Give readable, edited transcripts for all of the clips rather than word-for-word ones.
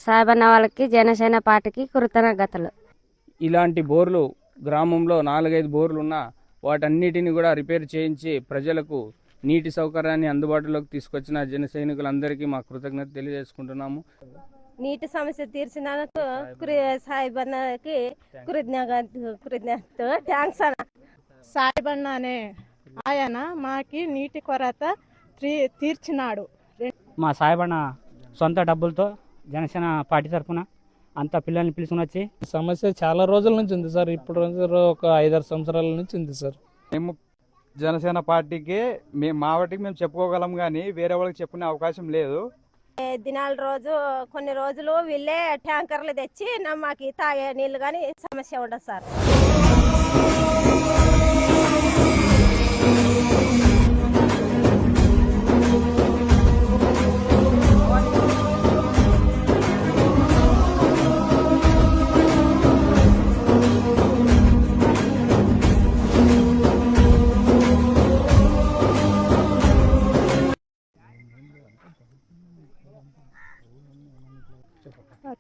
సాయబన్న వాళ్ళకి జనసేన పార్టీకి కృతజ్ఞతలు. ఇలాంటి బోర్లు గ్రామంలో 4-5 బోర్లు ఉన్నా వాటన్నిటిని కూడా రిపేర్ చేయించి ప్రజలకు నీటి సౌకర్యాన్ని అందుబాటులోకి తీసుకొచ్చిన జన సైనికులందరికీ మా కృతజ్ఞత తెలియజేసుకుంటున్నాము. నీటి సమస్య తీర్చినందుకు సాయిబన్నకి కృతజ్ఞత థ్యాంక్స్ అన్న. సాయిబన్న అనే ఆయన మాకి నీటి కొరత తీర్చినాడు. మా సాయిబన్న సొంత డబ్బులతో జనసేన పార్టీ తరఫున అంతా పిల్లల్ని పిలుచుకుని వచ్చి సమస్య చాలా రోజుల నుంచి ఉంది సార్. ఇప్పుడు ఒక 5-6 సంవత్సరాల నుంచి ఉంది సార్. మేము జనసేన పార్టీకి మా వాటికి మేము చెప్పుకోగలం కానీ వేరే వాళ్ళకి చెప్పుకునే అవకాశం లేదు. దినాల రోజు కొన్ని రోజులు వీళ్ళే ట్యాంకర్లు తెచ్చి మాకు తాగే నీళ్లు కానీ సమస్య ఉండదు సార్.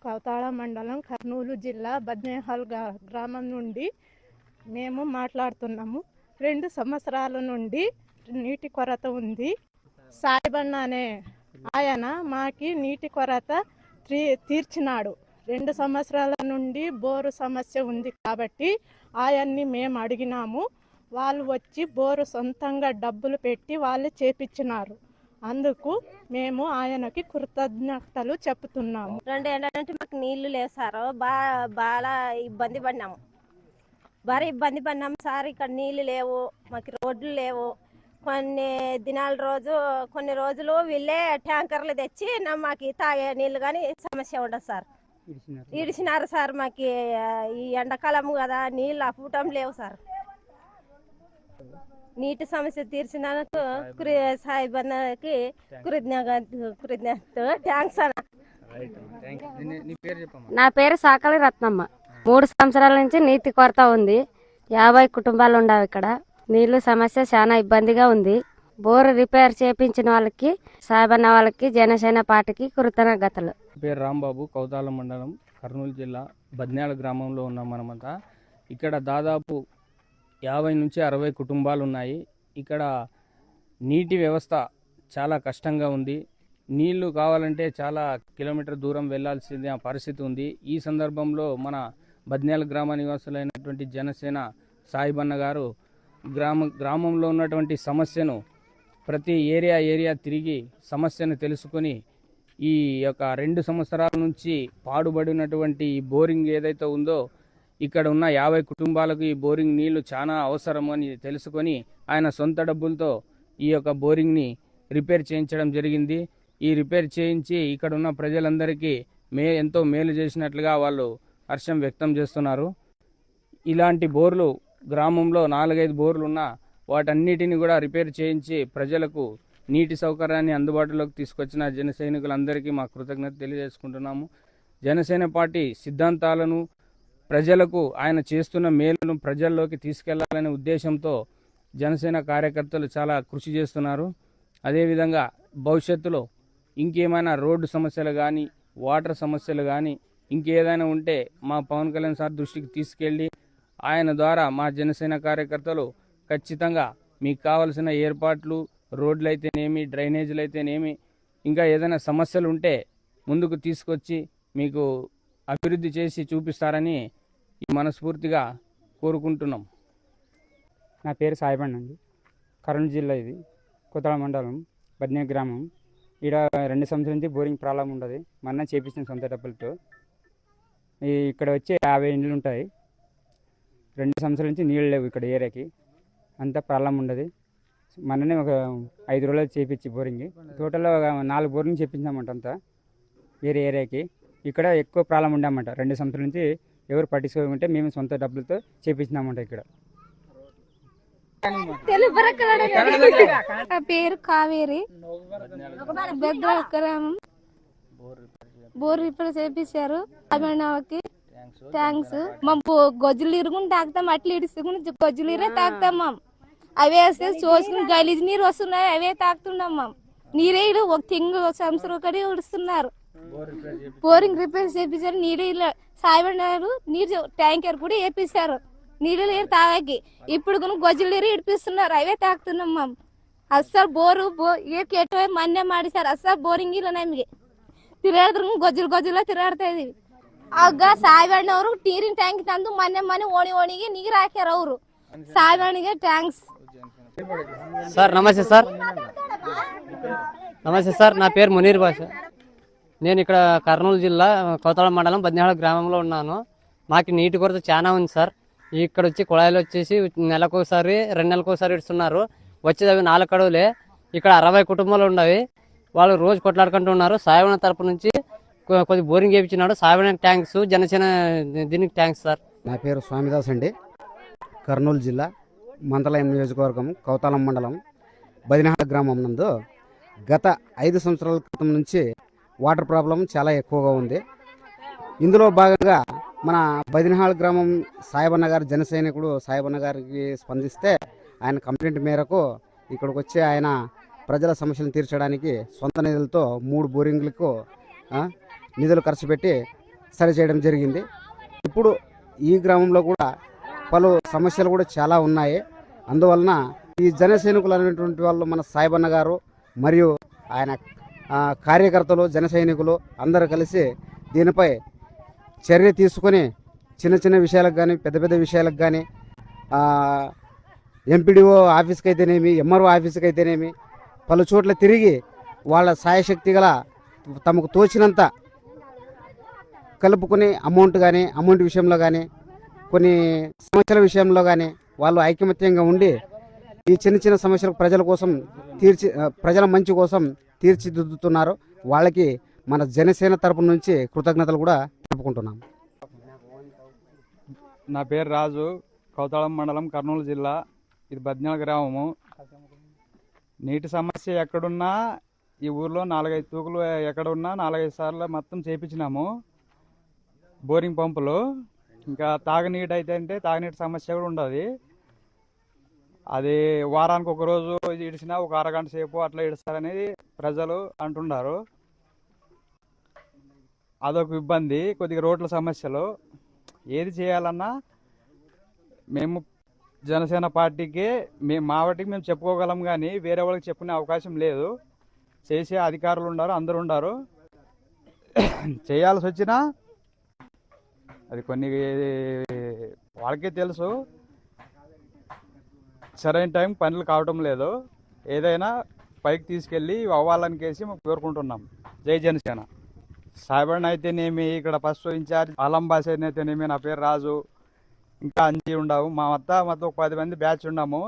కౌతాళ మండలం, కర్నూలు జిల్లా బద్నేహల్ గ్రామం నుండి మేము మాట్లాడుతున్నాము. 2 సంవత్సరాల నుండి నీటి కొరత ఉంది. సాయిబన్న అనే ఆయన మాకి నీటి కొరత తీర్చినాడు. 2 సంవత్సరాల నుండి బోరు సమస్య ఉంది కాబట్టి ఆయన్ని మేము అడిగినాము. వాళ్ళు వచ్చి బోరు సొంతంగా డబ్బులు పెట్టి వాళ్ళు చేపించినారు. అందుకు మేము ఆయనకి కృతజ్ఞతలు చెప్తున్నాము. 2 ఏళ్ళ నుంచి మాకు నీళ్లు లేవు సార్. బాగా ఇబ్బంది పడినాము. సార్. ఇక్కడ నీళ్లు లేవు, మాకు రోడ్లు లేవు. కొన్ని రోజులు వీళ్ళే ట్యాంకర్లు తెచ్చి మాకు తాగే నీళ్లు కానీ సమస్య ఉండదు సార్. ఇడిచినారు సార్. మాకు ఈ ఎండాకాలం కదా నీళ్ళు అప్పటం లేవు సార్. నీటి సమస్య తీర్చినందుకు సాయిబన్నకి కృతజ్ఞత థ్యాంక్స్ అన్న. నా పేరు సాకలి రత్నమ్మ. 3 సంవత్సరాల నుంచి నీటి కొరత ఉంది. 50 కుటుంబాలు ఉండవు ఇక్కడ. నీళ్లు సమస్య చాలా ఇబ్బందిగా ఉంది. బోరు రిపేర్ చేపించిన వాళ్ళకి, సాయబన్న వాళ్ళకి, జనసేన పార్టీకి కృతజ్ఞతలు. పేరు రాంబాబు, కౌతాల మండలం, కర్నూలు జిల్లా బద్నాల గ్రామంలో ఉన్నాం మనమంతా. ఇక్కడ దాదాపు 50 నుంచి 60 కుటుంబాలు ఉన్నాయి. ఇక్కడ నీటి వ్యవస్థ చాలా కష్టంగా ఉంది. నీళ్లు కావాలంటే చాలా కిలోమీటర్ దూరం వెళ్లాల్సిన పరిస్థితి ఉంది. ఈ సందర్భంలో మన బద్నాల గ్రామ నివాసులైనటువంటి జనసేన సాయిబన్న గారు గ్రామంలో ఉన్నటువంటి సమస్యను ప్రతి ఏరియా తిరిగి సమస్యను తెలుసుకొని ఈ యొక్క 2 సంవత్సరాల నుంచి పాడుబడినటువంటి ఈ బోరింగ్ ఏదైతే ఉందో ఇక్కడ ఉన్న 50 కుటుంబాలకు ఈ బోరింగ్ నీళ్లు చాలా అవసరం అని తెలుసుకొని ఆయన సొంత డబ్బులతో ఈ యొక్క బోరింగ్ని రిపేర్ చేయించడం జరిగింది. ఈ రిపేర్ చేయించి ఇక్కడ ఉన్న ప్రజలందరికీ ఎంతో మేలు చేసినట్లుగా వాళ్ళు హర్షం వ్యక్తం చేస్తున్నారు. ఇలాంటి బోర్లు గ్రామంలో 4-5 బోర్లు ఉన్నా వాటన్నిటిని కూడా రిపేర్ చేయించి ప్రజలకు నీటి సౌకర్యాన్ని అందుబాటులోకి తీసుకొచ్చిన జన సైనికులందరికీ మా కృతజ్ఞత తెలియజేసుకుంటున్నాము. జనసేన పార్టీ సిద్ధాంతాలను, ప్రజలకు ఆయన చేస్తున్న మేలును ప్రజల్లోకి తీసుకెళ్లాలనే ఉద్దేశంతో జనసేన కార్యకర్తలు చాలా కృషి చేస్తున్నారు. అదేవిధంగా భవిష్యత్తులో ఇంకేమైనా రోడ్డు సమస్యలు కానీ, వాటర్ సమస్యలు కానీ, ఇంకేదైనా ఉంటే మా పవన్ కళ్యాణ్ సార్ దృష్టికి తీసుకెళ్ళి ఆయన ద్వారా మా జనసేన కార్యకర్తలు ఖచ్చితంగా మీకు కావలసిన ఏర్పాట్లు, రోడ్లు అయితేనేమి, డ్రైనేజీలు అయితేనేమి, ఇంకా ఏదైనా సమస్యలు ఉంటే ముందుకు తీసుకొచ్చి మీకు అభివృద్ధి చేసి చూపిస్తారని మనస్ఫూర్తిగా కోరుకుంటున్నాం. నా పేరు సాయిబన్న అండి. కర్నూలు జిల్లా, ఇది కొత్తల మండలం, బద్నే గ్రామం. ఇక్కడ 2 సంవత్సరాల నుంచి బోరింగ్ ప్రాబ్లం ఉండదు. మొన్న చేపించిన సొంత డబ్బులతో. ఇక్కడ వచ్చి 50 ఇండ్లు ఉంటాయి. 2 సంవత్సరాల నుంచి నీళ్ళు లేవు ఇక్కడ ఏరియాకి. అంతా ప్రాబ్లం ఉండదు. మొన్ననే ఒక 5 రోజులు చేపించి బోరింగ్ టోటల్గా 4 బోరింగ్ చేపించామంట అంతా వేరే ఏరియాకి. ఇక్కడ ఎక్కువ ప్రాబ్లం ఉండమంట. 2 సంవత్సరాల నుంచి ఎవరు పట్టించుకోకుంటే మేము సొంత డబ్బులతో చేపించినామంట ఇక్కడ. నా పేరు కావేరి. గ్రామం బోర్ రిపేర్ చేపించారు. థ్యాంక్స్. మా గొజ్జులు ఇరుగుని తాగుతాం, అట్లా ఇడుచుకుని గొజ్జులు ఇరే తాగుతాం. అవే వస్తే చూసుకుని గలీజ్ నీరు వస్తున్నాయి, అవే తాగుతున్నాం. నీరే ఒక తింగు సంవత్సరం ఒకటి ఉడుస్తున్నారు. బోరింగ్ రిపేర్ చేపించారు. నీళ్ళు సాయిబడినారు, నీరు ట్యాంకర్ కూడా వేపిస్తారు. నీళ్ళు లేరు తాగాకి. ఇప్పుడు గొజ్జలు నీరు ఇడిపిస్తున్నారు, అవే తాగుతున్నాం మేము. అస్సలు బోరు ఎటువై మన్నే ಮಾಡಿಸ್ಯಾರ. అస్సలు ಬೋರಿಂಗ್ ಇಲ್ಲ ನಮಗೆ. ತಿರುಗಾಡಿದ್ರು ಗೊಜ್ಜಲು ತಿರುಗಾಡ್ತಾ ಇದೀವಿ. ಆಗ ಸಾಯಿಬಣ್ಣವರು ನೀರಿನ ಟ್ಯಾಂಕ್ ತಂದು ಮೊನ್ನೆ ಓಣಿಗೆ ನೀರು ಹಾಕ್ಯಾರ ಅವರು. ಸಾಯಿಬಣ್ಣಿಗೆ ಥ್ಯಾಂಕ್ಸ್. సార్ నమస్తే సార్. నమస్తే సార్, నా పేరు మునీర్ భాష. నేను ఇక్కడ కర్నూలు జిల్లా కోతల మండలం బద్నేహాళ గ్రామంలో ఉన్నాను. మాకు నీటి కొరత చాలా ఉంది సార్. ఇక్కడ వచ్చి కుళాయిలు వచ్చేసి నెలకోసారి 2 నెలలకోసారి ఇస్తున్నారు. వచ్చేది అవి 4 కడువులే. ఇక్కడ 60 కుటుంబాలు ఉన్నవి. వాళ్ళు రోజు కొట్లాడుకుంటూ ఉన్నారు. సాయవన తరపు నుంచి కొద్ది బోరింగ్ వేయించినాడు. సాయవన ట్యాంక్స్, జనసేన దీనికి ట్యాంక్స్ సార్. నా పేరు స్వామిదాస్ అండి. కర్నూలు జిల్లా మంతలయం నియోజకవర్గం కౌతాలం మండలం బదినాహాళ గ్రామం నందు గత 5 సంవత్సరాల క్రితం నుంచి వాటర్ ప్రాబ్లం చాలా ఎక్కువగా ఉంది. ఇందులో భాగంగా మన బదినాహాళ గ్రామం సాయిబన్న గారు జన సైనికుడు సాయిబన్న గారికి స్పందిస్తే ఆయన కంప్లైంట్ మేరకు ఇక్కడికి వచ్చి ఆయన ప్రజల సమస్యలను తీర్చడానికి సొంత నిధులతో 3 బోరింగ్లకు నిధులు ఖర్చు పెట్టి సరి చేయడం జరిగింది. ఇప్పుడు ఈ గ్రామంలో కూడా పలు సమస్యలు కూడా చాలా ఉన్నాయి. అందువలన ఈ జన సైనికులు అనేటువంటి వాళ్ళు మన సాయిబన్న గారు మరియు ఆయన కార్యకర్తలు జన సైనికులు అందరూ కలిసి దీనిపై చర్య తీసుకొని చిన్న చిన్న విషయాలకు కానీ పెద్ద పెద్ద విషయాలకు కానీ ఎంపీడీఓ ఆఫీస్కి అయితేనేమి ఎంఆర్ఓ ఆఫీస్కి అయితేనేమి పలు చోట్ల తిరిగి వాళ్ళ సాయశక్తి గల తమకు తోచినంత కలుపుకొని అమౌంట్ విషయంలో కానీ కొన్ని సమస్యల విషయంలో కానీ వాళ్ళు ఐకమత్యంగా ఉండి ఈ చిన్న చిన్న సమస్యలకు ప్రజల మంచి కోసం తీర్చిదిద్దుతున్నారు. వాళ్ళకి మన జనసేన తరపు నుంచి కృతజ్ఞతలు కూడా తెలుపుకుంటున్నాం. నా పేరు రాజు, కౌతాళం మండలం, కర్నూలు జిల్లా. ఇది బద్నాల గ్రామము. నీటి సమస్య ఎక్కడున్నా ఈ ఊర్లో 4-5 తూకులు ఎక్కడ ఉన్నా 4-5 సార్లు మొత్తం చేయించినాము బోరింగ్ పంపులు. ఇంకా తాగునీటి అయితే అంటే తాగునీటి సమస్య కూడా ఉండదు. అది వారానికి ఒక రోజు ఇడిచినా ఒక అరగంట సేపు అట్లా ఇడుస్తారనేది ప్రజలు అంటున్నారు. అదొక ఇబ్బంది. కొద్దిగా రోడ్ల సమస్యలు ఏది చేయాలన్నా మేము జనసేన పార్టీకి మా వాటికి మేము చెప్పుకోగలం, కానీ వేరే వాళ్ళకి చెప్పుకునే అవకాశం లేదు. చేసే అధికారులు ఉన్నారు, అందరూ ఉన్నారు. చేయాల్సి వచ్చినా అది కొన్ని వాళ్ళకే తెలుసు, సరైన టైం పనులు కావటం లేదు. ఏదైనా పైకి తీసుకెళ్ళి అవ్వాలని కేసి మేము కోరుకుంటున్నాం. జై జనసేన. సాయిబడిన అయితేనేమి, ఇక్కడ ఫస్ట్ ఇన్ఛార్జ్ ఆలం భాష అయితేనేమి, నా పేరు రాజు, ఇంకా అంజీ ఉండవు. మా మొత్తం ఒక 10 మంది బ్యాచ్ ఉన్నాము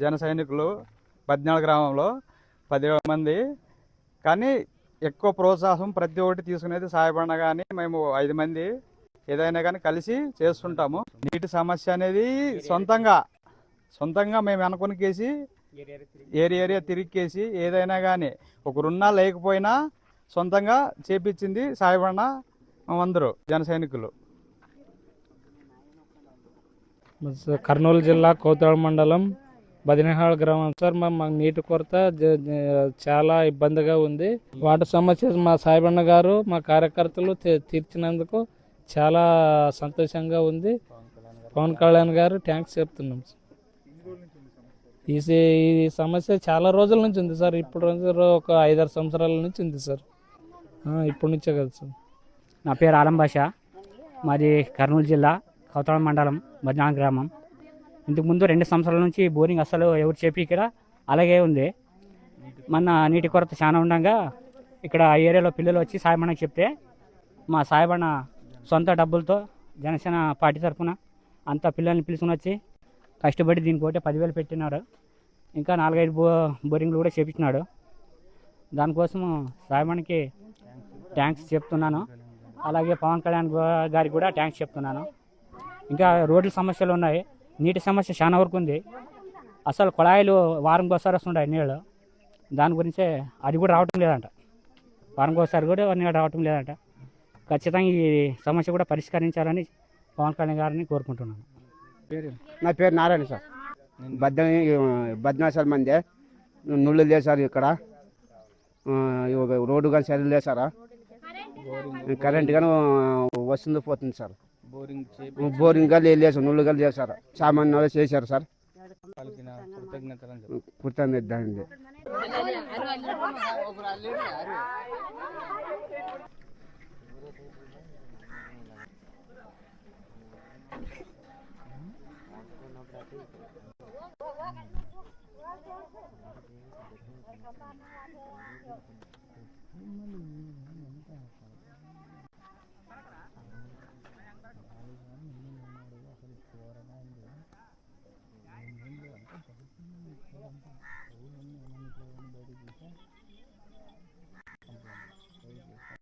జన సైనికులు. బద్నాల గ్రామంలో 10 మంది. కానీ ఎక్కువ ప్రోత్సాహం ప్రతి ఒక్కటి తీసుకునేది సాయిబడిన. కానీ మేము 5 మంది ఏదైనా కానీ కలిసి చేస్తుంటాము. నీటి సమస్య అనేది సొంతంగా మేము అనుకునికేసి ఏరియా తిరిగేసి ఏదైనా కానీ ఒకరున్నా లేకపోయినా సొంతంగా చేపించింది సాయిబన్న మేమందరూ జన సైనికులు. కర్నూలు జిల్లా కోతాళ మండలం బదినేహాళ గ్రామం సార్. మాకు నీటి కొరత చాలా ఇబ్బందిగా ఉంది. వాటర్ సమస్య మా సాయిబన్న గారు మా కార్యకర్తలు తీర్చినందుకు చాలా సంతోషంగా ఉంది. పవన్ కళ్యాణ్ గారు థ్యాంక్స్ చెప్తున్నాం. ఈ సమస్య చాలా రోజుల నుంచి ఉంది సార్. ఇప్పుడు ఒక 5-6 సంవత్సరాల నుంచి ఉంది సార్. ఇప్పటి నుంచే కదా సార్. నా పేరు ఆలం భాష. మాది కర్నూలు జిల్లా కౌతాళం మండలం బద్నాల గ్రామం. ఇంతకుముందు 2 సంవత్సరాల నుంచి బోరింగ్ అసలు ఎవరు ఇక్కడ అలాగే ఉంది. మన నీటి కొరత చాలా ఉండగా ఇక్కడ ఏరియాలో పిల్లలు వచ్చి సాయిబన్నకి చెప్తే మా సాయిబన్న సొంత డబ్బులతో జనసేన పార్టీ తరఫున అంతా పిల్లల్ని పిలుచుకుని వచ్చి కష్టపడి దీనికి ఒకటే 10,000 పెట్టినాడు. ఇంకా 4-5 బోరింగ్లు కూడా చేపించినాడు. దానికోసం సాయిబన్నకి థ్యాంక్స్ చెప్తున్నాను. అలాగే పవన్ కళ్యాణ్ గారికి కూడా థ్యాంక్స్ చెప్తున్నాను. ఇంకా రోడ్ల సమస్యలు ఉన్నాయి. నీటి సమస్య చాలా వరకు ఉంది. అసలు కుళాయిలు వారంకి ఒకసారి వస్తుంటాయి నీళ్ళు. దాని గురించే అది కూడా రావటం లేదంట. వారంకి ఒకసారి కూడా నీళ్ళు రావటం లేదంట. ఖచ్చితంగా ఈ సమస్య కూడా పరిష్కరించాలని పవన్ కళ్యాణ్ గారిని కోరుకుంటున్నాను. నా పేరు నారాయణ సార్. బద్నాసాల మంది నుళ్ళు లేసారు ఇక్కడ. రోడ్డు కానీ సరి లేసారా. కరెంట్ కానీ వస్తుంది పోతుంది సార్. బోరింగ్ బోరింగ్ గా లేదు, నుళ్ళు గా చేశారు, సామాన్య వాళ్ళు చేశారు సార్. వాళ్ళకి నా కృతజ్ఞతలు చెప్పు. కృతజ్ఞత అండి.